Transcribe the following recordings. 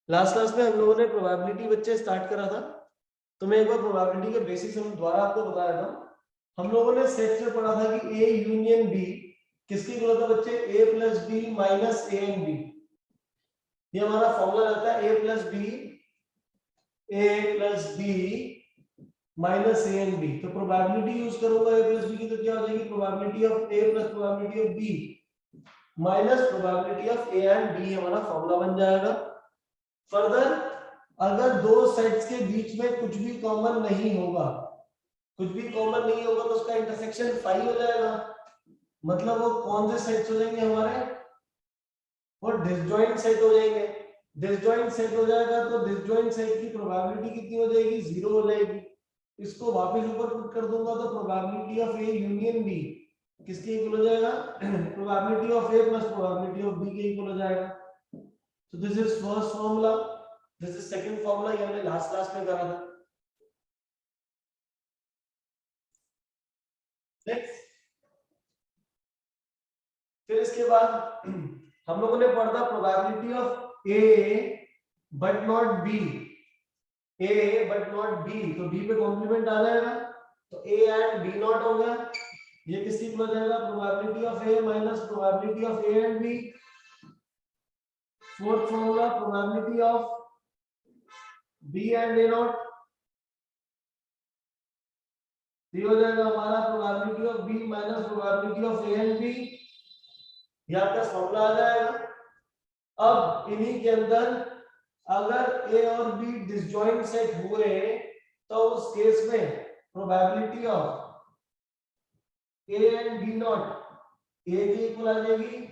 Last class में हम लोगों ने प्रोबेबिलिटी बच्चे स्टार्ट करा था, तो मैं एक बार प्रोबेबिलिटी के बेसिक्स हम द्वारा आपको बता रहा था। हम लोगों ने सेट्स में पढ़ा था कि ए यूनियन बी किसकी इक्वल होता है बच्चे, A plus B minus A and B. ये हमारा फॉर्मूला रहता है A plus B minus A and B. तो प्रोबेबिलिटी यूज करूंगा ए प्लस बी की, तो क्या हो जाएगी, probability of A plus probability of B minus probability of A and B, हमारा फॉर्मूला बन जाएगा। फर्दर अगर दो सेट्स के बीच में कुछ भी कॉमन नहीं होगा, तो उसका इंटरसेक्शन 5 हो जाएगा। मतलब वो कौन से सेट्स हो जाएंगे हमारे, वो डिसजॉइंट सेट हो जाएंगे। डिसजॉइंट सेट हो जाएगा तो डिसजॉइंट सेट की प्रोबेबिलिटी कितनी हो जाएगी, 0 हो जाएगी। इसको वापस ऊपर पुट कर दूंगा तो probability of A union B किसके इक्वल हो जाएगा, probability of A plus probability of B के इक्वल हो जाएगा। So this is first formula, this is second formula, ये हमने लास्ट क्लास में करा था। नेक्स्ट, फिर इसके बाद हम लोगों ने पढ़ा था probability of A but not be, A but not be, तो बी पे कॉम्प्लीमेंट आ जाएगा, तो ए एंड बी नॉट हो गया। ये किसकी इक्वल हो जाएगा, probability of A minus probability of A and B. Fourth formula probability of B and A not, ये हो जाएगा हमारा probability of B minus probability of A and B. ये आपका फॉर्मूला आ जाएगा। अब इन्हीं के अंदर अगर ए और बी डिसजॉइंट सेट हुए तो उस केस में probability of A and B not A की इक्वल आ जाएगी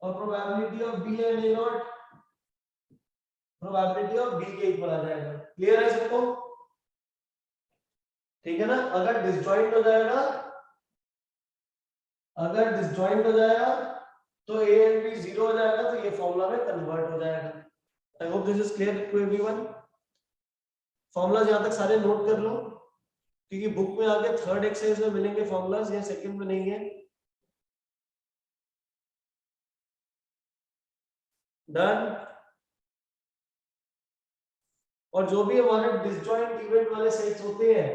और probability of B and A not probability of B के इक्वल आ जाएगा। क्लियर है सबको, ठीक है ना। अगर डिसजॉइंट हो जाएगा, तो ए एंड बी 0 हो जाएगा, तो ये फॉर्मूला में कन्वर्ट हो जाएगा। I hope this is clear to everyone. Formulas यहां तक सारे नोट कर लो, क्योंकि बुक में आगे थर्ड एक्सरसाइज में मिलेंगे फॉर्मूलाज, ये सेकंड में नहीं है। डन। और जो भी हमारे डिसजॉइंट इवेंट वाले सेट्स होते हैं,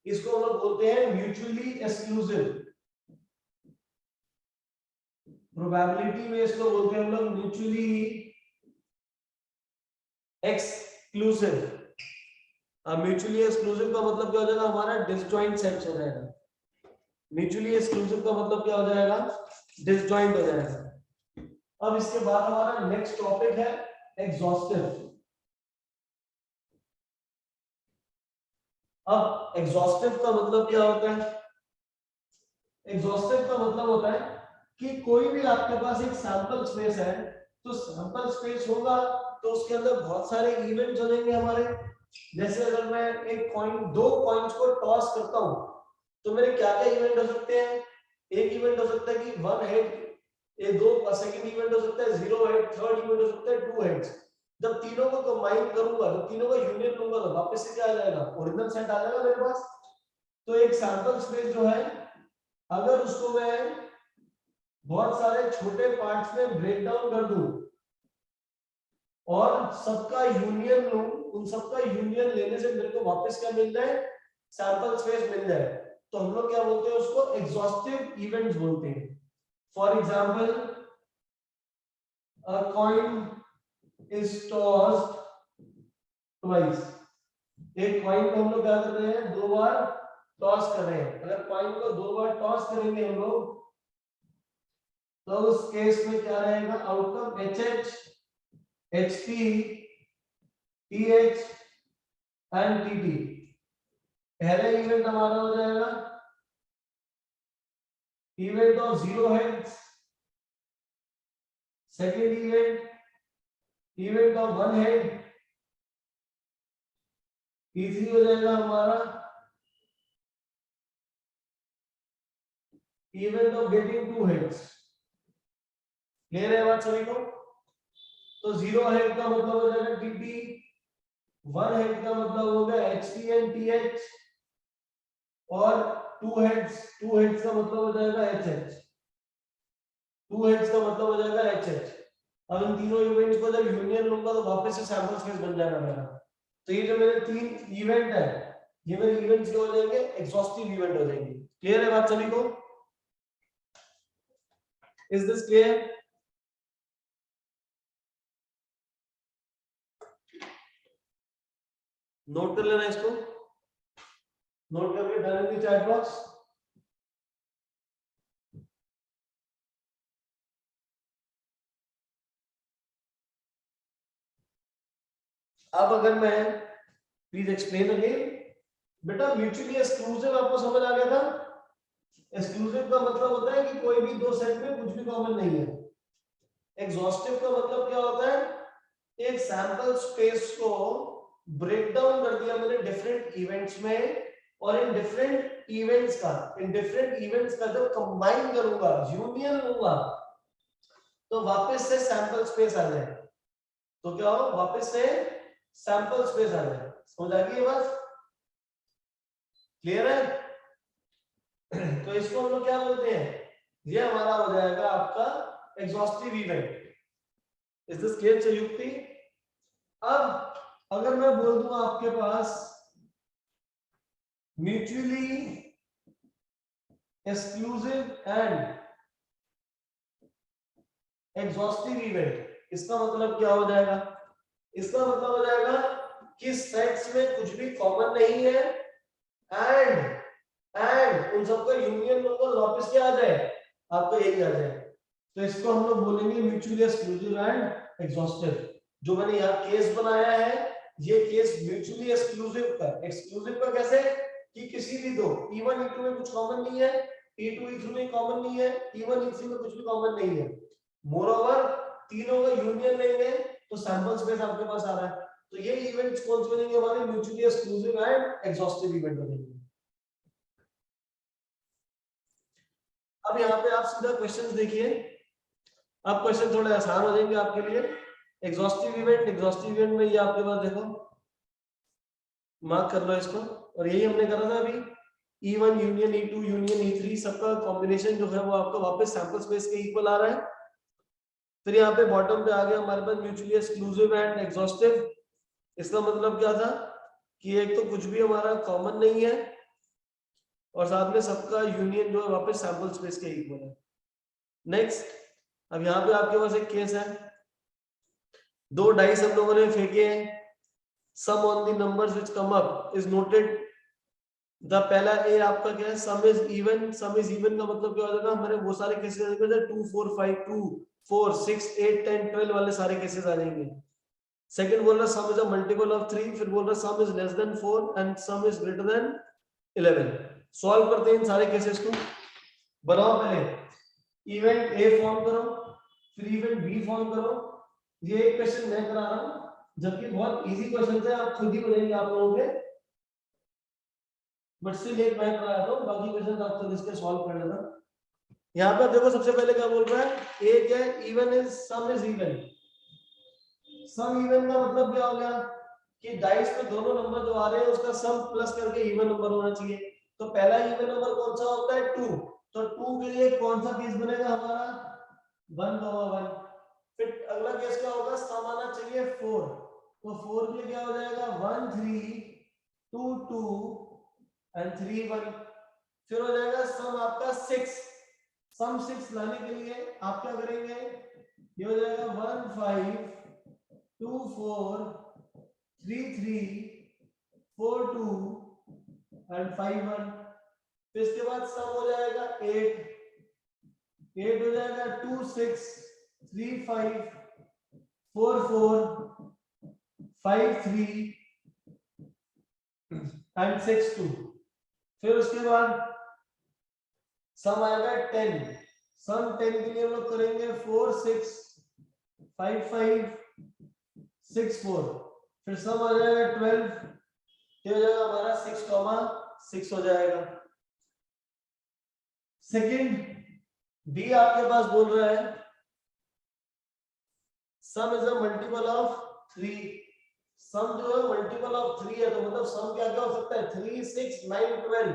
इसको हम लोग बोलते हैं म्यूचुअली एक्सक्लूसिव। प्रोबेबिलिटी में इसको बोलते हैं हम लोग म्यूचुअली एक्सक्लूसिव। म्यूचुअली एक्सक्लूसिव का मतलब क्या हो जाएगा, हमारा डिसजॉइंट सेट्स हो जाएगा। म्यूचुअली एक्सक्लूसिव का मतलब क्या हो जाएगा, डिसजॉइंट हो जाएगा। अब इसके बाद हमारा नेक्स्ट टॉपिक है एग्जॉस्टिव। अब एग्जॉस्टिव का मतलब क्या होता है, एग्जॉस्टिव का मतलब होता है कि कोई भी आपके पास एक सैंपल स्पेस है, तो सैंपल स्पेस होगा तो उसके अंदर बहुत सारे इवेंट्स हो जाएंगे हमारे। जैसे अगर मैं एक कॉइन, दो कॉइन्स को टॉस करता हूं, तो मेरे क्या क्या इवेंट हो सकते हैं। एक इवेंट हो सकता है कि वन हेड, ये दो, सेकंड इवेंट हो सकता है जीरो हेड, थर्ड इवेंट हो सकता है टू हेड्स। जब तीनों को कंबाइन करूंगा, जब तीनों का यूनियन लूंगा, तो वापस से क्या आ जाएगा, ओरिजिनल सेट आ जाएगा मेरे पास। तो एक सैंपल स्पेस जो है, अगर उसको मैं बहुत सारे छोटे पार्ट्स में ब्रेक डाउन कर दूं और सबका यूनियन लूं, उन सबका यूनियन लेने से मेरे को वापस क्या मिल जाए, सैंपल स्पेस मिल जाए, तो हम लोग क्या बोलते हैं उसको, एग्जॉस्टिव इवेंट्स बोलते हैं। For example, a coin is tossed twice. एक कॉइन को हम लोग क्या कर रहे हैं, दो बार टॉस कर रहे हैं। अगर कॉइन को दो बार टॉस करेंगे हम लोग, तो उस केस में क्या रहेगा, outcome H H, H P, T H and T T. पहला इवेंट हमारा हो जाएगा event of zero heads, second event of one head, तीसरी हो जाएगा हमारा event of getting two heads. Clear है बात सभी को। तो जीरो हेड का मतलब हो जाएगा टीटी, वन हेड का मतलब हो गया एचपी एंड टीएच, और टू हेड्स का मतलब हो जाएगा एचएच। टू हेड्स का मतलब हो जाएगा एचएच। अब इन तीनों इवेंट्स को जब यूनियन लूंगा तो वापस से सैंपल स्पेस बन जाएगा मेरा। तो ये जो मेरे 3 इवेंट है, ये मेरे इवेंट्स क्या हो जाएंगे, एग्जॉस्टिव इवेंट हो जाएंगे। क्लियर है बात सभी को? Is this clear? नोट कर लेना इसको, नोट करके डाल दी चैट बॉक्स। अब अगर मैं प्लीज एक्सप्लेन अगेन बेटा, म्यूचुअली एक्सक्लूसिव आपको समझ आ गया था? एक्सक्लूसिव का मतलब होता है कि कोई भी दो सेट में कुछ भी कॉमन नहीं है। एग्जॉस्टिव का मतलब क्या होता है, एक सैंपल स्पेस को ब्रेक डाउन कर दिया मैंने डिफरेंट इवेंट्स में, और इन डिफरेंट इवेंट्स का जब कंबाइन करूंगा, यूनियन लूंगा, तो वापस से सैंपल स्पेस आ जाए। तो क्या हो, वापस से सैंपल स्पेस आ जाए। समझ आ गई ये बात? क्लियर है? तो इसको हम लोग क्या बोलते हैं, ये हमारा हो जाएगा आपका exhaustive event. Is this clear संयुक्ति? अब अगर मैं बोल दूं आपके पास mutually exclusive and exhaustive event, इसका मतलब क्या हो जाएगा? इसका मतलब हो जाएगा कि सेट्स में कुछ भी कॉमन नहीं है, एंड उन सबका यूनियन नंबर वापस क्या आ जाए, आपको यही आ जाए। तो इसको हम लोग बोलेंगे म्यूचुअली एक्सक्लूसिव एंड एग्जॉस्टिव। जो मैंने यहाँ केस बनाया है, ये केस म्यूचुअली एक्सक्लूसिव का। एक्सक्लूसिव का कैसे, कि किसी भी दो E1 E2 में कुछ कॉमन नहीं है, E2 E3 में कॉमन नहीं है, E1 E3 में कुछ भी कॉमन नहीं है, मोरओवर तीनों का यूनियन लेंगे तो सैंपल स्पेस आपके पास आ रहा है। तो ये इवेंट्स कौन से बनेंगे, हमारे mutually exclusive and exhaustive event बनेंगे। अब यहाँ पे आप सीधा क्वेश्चंस देखिए, अब क्वेश्चन थोड़े आसान हो जाएंगे आपके लिए। एग्जॉस्टिव इवेंट में ये आपके पास देखो, मार्क कर लो इसको। और यही हमने करा था अभी, E1 union E2 union E3 सबका कॉम्बिनेशन जो है वो आपका वापस सैंपल स्पेस के इक्वल आ रहा है। फिर यहाँ पे बॉटम पे आ गया हमारे पास म्यूचुअली एक्सक्लूसिव एंड एग्जॉस्टिव। इसका मतलब क्या था कि एक तो कुछ भी हमारा कॉमन नहीं है, और साथ में सबका यूनियन जो है वापस सैंपल स्पेस के इक्वल है। नेक्स्ट, अब यहाँ पे आपके पास एक केस है, दो डाइस हम लोगों ने फेंके हैं, sum on the numbers which come up is noted. The पहला ए आपका क्या है, sum is even. Sum is even का मतलब क्या हो जाएगा, हमारे वो सारे केसेस आ जाएंगे 2 4 5 2 4 6 8 10 12 वाले सारे केसेस आ जाएंगे। सेकंड बोल रहा सम इज अ मल्टीपल ऑफ 3, फिर बोल रहा सम is less than 4 and some is greater than 11। Solve करते हैं इन सारे केसेस को। बनाओ पहले इवेंट ए फॉर्म करो, फिर इवेंट बी फॉर्म करो। ये एक क्वेश्चन मैं करा रहा हूं, जबकि बहुत इजी क्वेश्चन है, आप खुद ही बनाएंगे आप लोगों के, बट स्टिल एक मैं कराया था, बाकी क्वेश्चन आप खुद इसके सॉल्व कर लेना। यहाँ पे देखो सबसे पहले क्या बोल रहा है, ए क्या है, even is sum is even. Sum even का मतलब क्या हो गया कि डाइस पे दोनों नंबर जो आ रहे हैं उसका सम प्लस करके इवन नंबर होना चाहिए। तो पहला इवन नंबर कौन सा होता है, 2। तो 2 के लिए कौन सा केस बनेगा हमारा, 1/1। फिर अगला केस क्या होगा, सम आना चाहिए 4। तो 4 के लिए क्या हो जाएगा, 1 3 2 2 एंड 3 1। फिर हो जाएगा सम आपका 6। सम 6 लाने के लिए आप क्या करेंगे, ये हो जाएगा 1 5 2 4 3 3 4 2 एंड 5 1। फिर इसके बाद सम हो जाएगा 8 हो जाएगा 2 6 3 5 4 4 5 3 एंड 6 2। फिर उसके बाद सम आएगा 10। सम 10 के लिए हम लोग करेंगे 4 6 5 5 6 4। फिर सम आ जाएगा 12, ये हो जाएगा हमारा 6, 6 हो जाएगा। सेकंड डी आपके पास बोल रहा है sum is a multiple of 3। Sum जो है मल्टीपल ऑफ 3 है, तो मतलब सम क्या क्या हो सकता है, 3 6 9 12।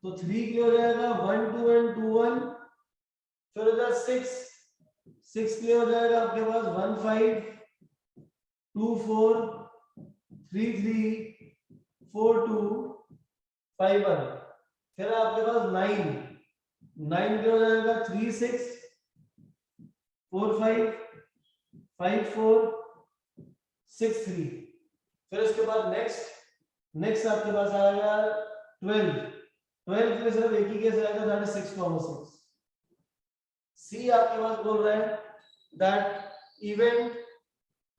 तो 3 के हो जाएगा 1 2 एंड 2 1। फिर हो जाएगा 6 6 के लिए हो जाएगा आपके पास 1 5 2 4 3 3 4 2 5 1। फिर आपके पास 9 के हो जाएगा 3 6 4 5 5 4 6 3। फिर उसके बाद नेक्स्ट आपके पास आएगा 12 के लिए सिर्फ एक ही केस आएगा, दैट इज 6,6। सी आपके पास बोल रहा है that event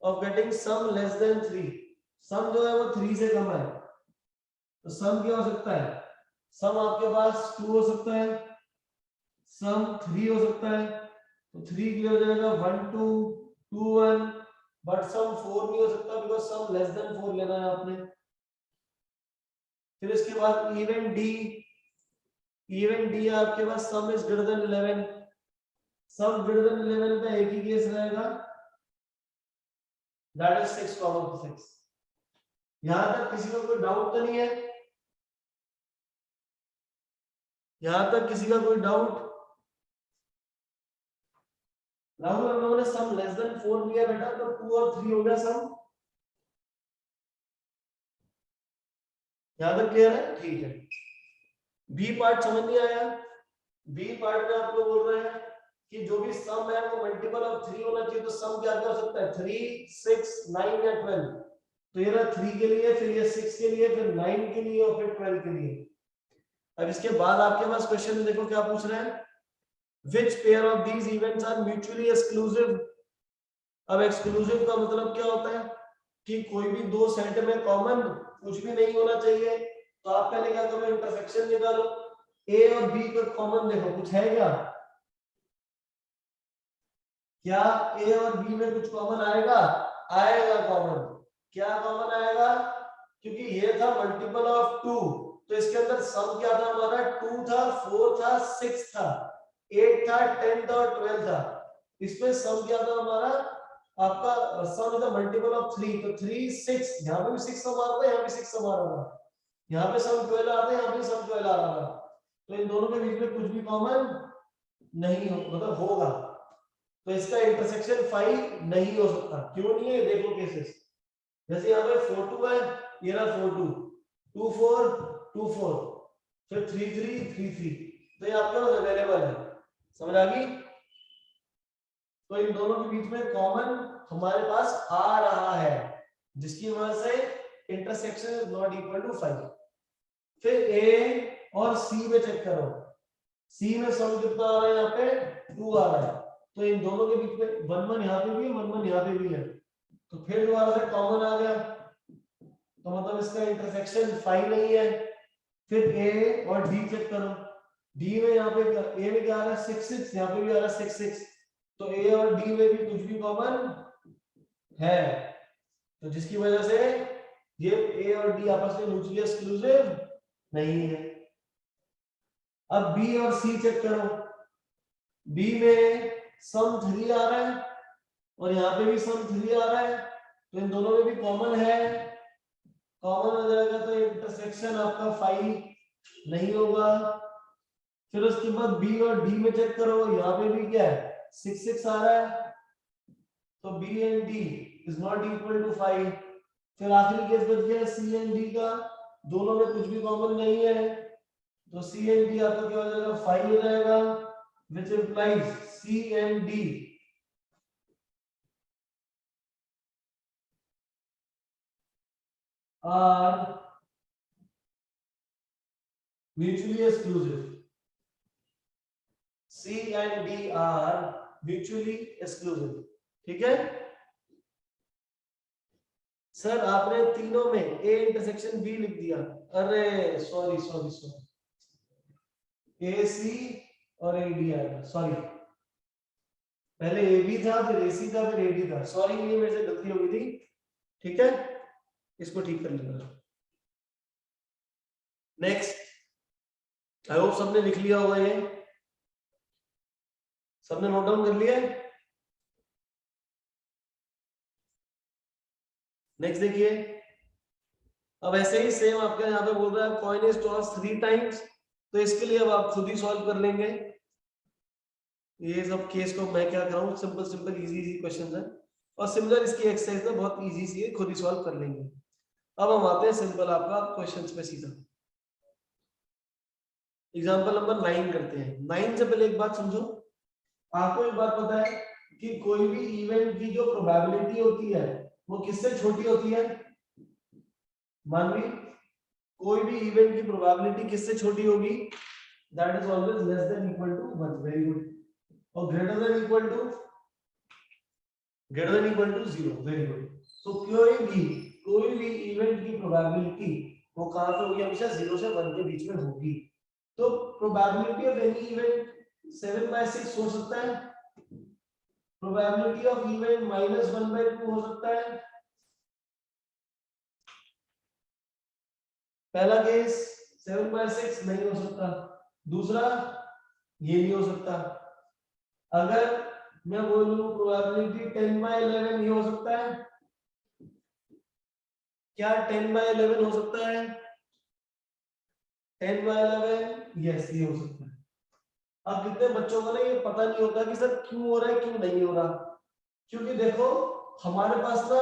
of getting sum less than 3, sum जो है वो 3 से कम है, तो सम क्या हो सकता है? सम आपके पास 2 हो सकता है, सम 3 हो सकता है, तो 3 के लिए हो जाएगा 1 2 2 1, बट सम 4 नहीं हो सकता बिकॉज़ सम लेस देन 4 लेना है आपने। फिर इसके बाद इवेंट डी आपके पास sum is greater than 11, sum greater than 11 का एक ही केस रहेगा, दैट इज 6,6। यहां तक किसी को कोई डाउट तो नहीं है? यहां तक किसी का कोई डाउट? राहुल, हम लोगों ने सम लेस देन 4 लिया बेटा, तो 2 और 3 हो गया सम। यहां तक क्लियर है? ठीक है। बी पार्ट समझ नहीं आया? बी पार्ट में आप लोग बोल रहे हैं कि जो भी सम है वो मल्टीपल ऑफ 3 होना चाहिए, तो सम क्या क्या हो सकता है? 3 6 9 या 12। तो ये रहा 3 के लिए, फिर ये 6 के लिए, फिर 9 के लिए और फिर 12 के लिए। अब इसके बाद आपके पास क्वेश्चन देखो क्या पूछ रहे हैं, which pair of these events are mutually exclusive। अब एक्सक्लूसिव का मतलब क्या होता है कि कोई भी दो सेट में कॉमन कुछ भी नहीं होना चाहिए, तो आप पहले क्या करो, इंटरसेक्शन निकालो, ए और बी का कॉमन देखो कुछ है क्या? क्या ए और बी में कुछ कॉमन आएगा? आएगा कॉमन। क्या कॉमन आएगा? क्योंकि ये था मल्टीपल ऑफ 2, तो इसके अंदर सम क्या था हमारा? 2 था, 4 था, 6 था, 8 था, 10 था और 12 था। इसमें सम क्या था हमारा? आपका सम इज द मल्टीपल ऑफ 3, तो 3 6, यहां पे भी 6 सम आ रहा है, यहां पे 6 सम आ रहा है, यहां पे सम 12 आ रहा है, यहां पे सम 12 आ रहा है, तो इन दोनों के बीच में कुछ भी कॉमन नहीं हो, मतलब होगा, तो इसका इंटरसेक्शन 5 नहीं हो सकता। क्यों नहीं है? देखो केसेस, जैसे यहाँ पे 4 2 है, ये रहा 4 2 2 4 2 4, फिर 3 3 3 3, तो ये आपके पास अवेलेबल है। समझ आ गई? तो इन दोनों के बीच में कॉमन हमारे पास आ रहा है, जिसकी वजह से intersection is not equal to 5। फिर ए और सी में चेक करो, सी में सम कितना आ रहा है? यहाँ पे 2 आ रहा है, तो इन दोनों के बीच में 1 1 यहाँ पे भी है, 1 1 यहाँ पे भी है, तो फिर दोबारा से कॉमन आ गया, तो मतलब इसका इंटरसेक्शन 5 नहीं है। फिर ए और डी चेक करो, डी में यहाँ पे ए में क्या आ रहा है? 6 6, यहाँ पे भी आ रहा है 6 6, तो ए और डी में भी कुछ भी कॉमन है, तो जिसकी वजह से ये ए और डी आपस में म्यूचुअली एक्सक्लूसिव नहीं है। अब बी और सी चेक करो, बी में सम 3 आ रहा है और यहाँ पे भी सम 3 आ रहा है, तो इन दोनों में भी कॉमन है, कॉमन हो जाएगा, तो इंटरसेक्शन आपका 5 नहीं होगा। फिर उसके बाद बी और डी में चेक करो, यहाँ पे भी क्या है? 6 6 आ रहा है, तो B and D is not equal to 5। फिर आखिरी केस बच गया सी एंड डी का, दोनों में कुछ भी कॉमन नहीं है, तो सी एंड डी आपका क्या हो जाएगा? 5 हो जाएगा, which implies C and D are mutually exclusive. C and D are mutually exclusive. ठीक है सर? आपने तीनों में A इंटरसेक्शन B लिख दिया, अरे सॉरी सॉरी सॉरी, AC और AD आएगा, सॉरी, पहले AB था, फिर AC था, फिर AD था, सॉरी, ये मेरे से गलती हो गई थी। ठीक है, इसको ठीक कर लेना। नेक्स्ट, आई होप सबने लिख लिया होगा, ये सबने नोट डाउन कर लिया है? नेक्स्ट देखिए, अब ऐसे ही सेम आपके यहाँ पे बोल रहा है कॉइन इज टॉस 3 टाइम्स, तो इसके लिए अब आप खुद ही सॉल्व कर लेंगे। ये सब केस को मैं क्या कराऊं, simple simple easy easy questions है और सिमिलर इसकी एक्सरसाइज में बहुत इजी सी है, खुद ही सॉल्व कर लेंगे। अब हम आते हैं सिंपल आपका क्वेश्चंस पे सीधा। एग्जांपल नंबर 9 करते हैं। 9 से पहले एक बात समझो, आपको एक बात पता है कि कोई भी इवेंट की जो प्रोबेबिलिटी होती है वो किससे छोटी होती है? मान ली कोई भी इवेंट की प्रोबेबिलिटी किससे छोटी होगी? That is always less than equal to 1। Very good. और greater than equal to 0। Very good. तो कोई भी इवेंट की प्रोबेबिलिटी वो कहां पे होगी? हमेशा 0 से 1 के बीच में होगी। तो प्रोबेबिलिटी ऑफ एनी इवेंट 7/6 हो सकता है, प्रोबेबिलिटी ऑफ इवेंट -1/2 हो सकता है। पहला केस 7/6 नहीं हो सकता, दूसरा ये नहीं हो सकता। अगर मैं बोलूं प्रोबेबिलिटी 10/11 ये हो सकता है क्या? 10/11 हो सकता है? 10/11 यस ये हो सकता है। अब कितने बच्चों को ना ये पता नहीं होता कि सर क्यों हो रहा है क्यों नहीं हो रहा, क्योंकि देखो हमारे पास ना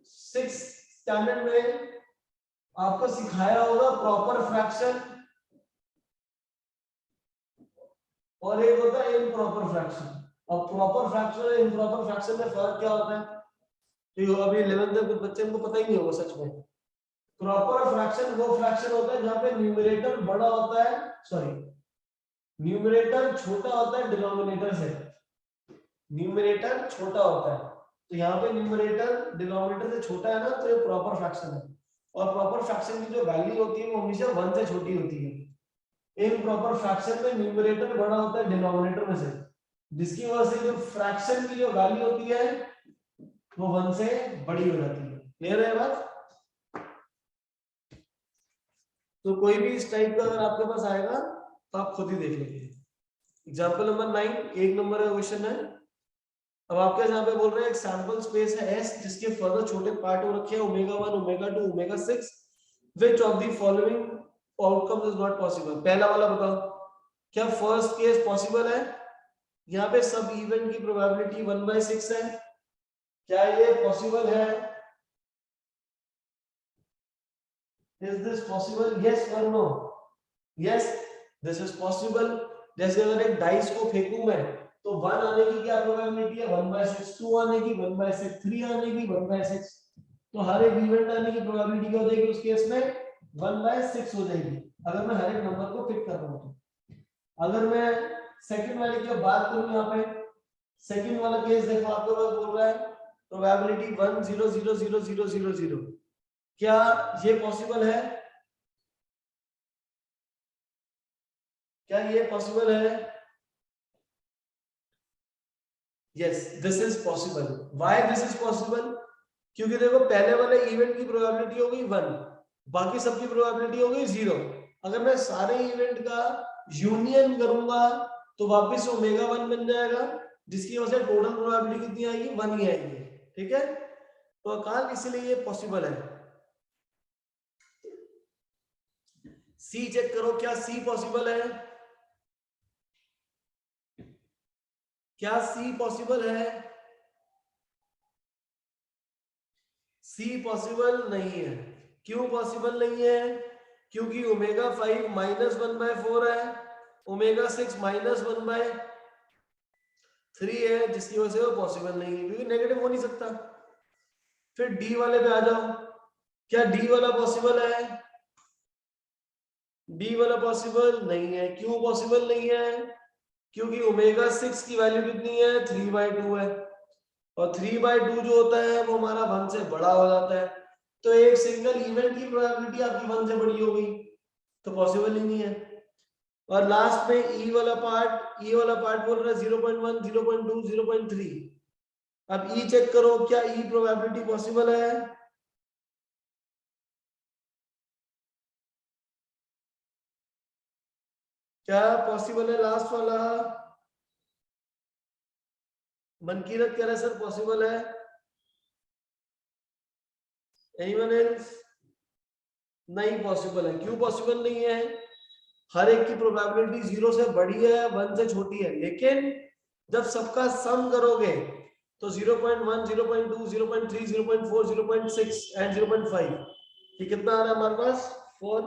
6 स्टैंडर्ड में आपको सिखाया होगा प्रॉपर फ्रैक्शन और एक होता है इम्प्रॉपर फ्रैक्शन। अब प्रॉपर फ्रैक्शन और इम्प्रॉपर फ्रैक्शन में फर्क क्या होता है? तो अभी 11th में कुछ बच्चे को पता ही नहीं होगा सच में। प्रॉपर फ्रैक्शन वो फ्रैक्शन होता है जहां पे न्यूमरेटर बड़ा होता है, सॉरी न्यूमरेटर छोटा होता है डिनोमिनेटर से, न्यूमरेटर छोटा होता है। तो यहाँ पे न्यूमरेटर डिनोमिनेटर से छोटा है ना, तो ये प्रॉपर फ्रैक्शन है। और प्रॉपर फ्रैक्शन की जो वैल्यू होती है वो हमेशा 1 से छोटी होती है। इम्प्रॉपर फ्रैक्शन में न्यूमरेटर बड़ा होता है डिनोमिनेटर में से, जिसकी वजह से जो फ्रैक्शन की जो वैल्यू होती है वो 1 से बड़ी हो जाती है। क्लियर है बात? तो कोई भी इस टाइप का अगर आपके पास आएगा तो आप खुद ही देख लीजिए। एग्जांपल नंबर 9 एक नंबर का क्वेश्चन है। अब आपके यहाँ पे बोल रहे हैं एक सैंपल स्पेस है S जिसके फर्दर छोटे पार्ट हो रखे हैं ω1 ω2 ω6 which of the following outcomes is not possible. पहला वाला बताओ, क्या फर्स्ट केस पॉसिबल है? यहाँ पे सब इवेंट की प्रोबेबिलिटी 1/6 है, क्या ये पॉसिबल है? Is this possible? यस और no? Yes this is possible. जैसे अगर एक डाइस को फेंकूं मैं तो 1 आने की क्या प्रोबेबिलिटी है? 1/6। 2 आने की 1/6, 3 आने की 1/6। तो हर एक इवेंट आने की प्रोबेबिलिटी क्या हो जाएगी उस केस में? 1/6 हो जाएगी, अगर मैं हर एक नंबर को पिक कर रहा हूं तो। अगर मैं सेकंड वाले की बात करूं, यहाँ पे सेकंड वाला केस देखो आपके पास बोल रहा है प्रोबेबिलिटी 1 0 0 0 0 0 0। क्या ये पॉसिबल है? क्या ये पॉसिबल है? Yes this is possible. Why this is possible? क्योंकि देखो पहले वाले इवेंट की प्रोबेबिलिटी हो गई 1, बाकी सबकी प्रोबेबिलिटी हो गई 0। अगर मैं सारे इवेंट का यूनियन करूंगा तो वापस ω1 बन जाएगा, जिसकी वजह से टोटल प्रोबेबिलिटी कितनी आएगी? 1 ही आएगी। ठीक है, तो अकाल इसलिए ये पॉसिबल है। सी चेक करो, क्या सी पॉसिबल है? क्या सी पॉसिबल है? सी पॉसिबल नहीं है। क्यों पॉसिबल नहीं है? क्योंकि ω5 -1/4 है, ω6 -1/3 है, जिसकी वजह से वो पॉसिबल नहीं है, क्योंकि नेगेटिव हो नहीं सकता। फिर डी वाले पे आ जाओ, क्या डी वाला पॉसिबल है? डी वाला पॉसिबल नहीं है। क्यों पॉसिबल नहीं है? क्योंकि ω6 की वैल्यू कितनी है? 3/2 है, और 3/2 जो होता है वो हमारा 1 से बड़ा हो जाता है। तो एक सिंगल इवेंट की प्रोबेबिलिटी आपकी 1 से बड़ी हो गई, तो पॉसिबल ही नहीं है। और लास्ट में ई वाला पार्ट बोल रहा है 0.1 0.2 0.3। अब ई चेक करो, क्या ई प्रोबेबिलिटी पॉसिबल है? क्या पॉसिबल है? लास्ट वाला मनकीरत कह रहा है सर पॉसिबल है। Anyone else? नहीं पॉसिबल है। क्यों पॉसिबल नहीं है? हर एक की प्रोबेबिलिटी 0 से बड़ी है, 1 से छोटी है, लेकिन जब सबका सम करोगे तो 0.1, 0.2, 0.3, 0.4, 0.6 एंड 0.5, ये कितना आ रहा है हमारे पास 4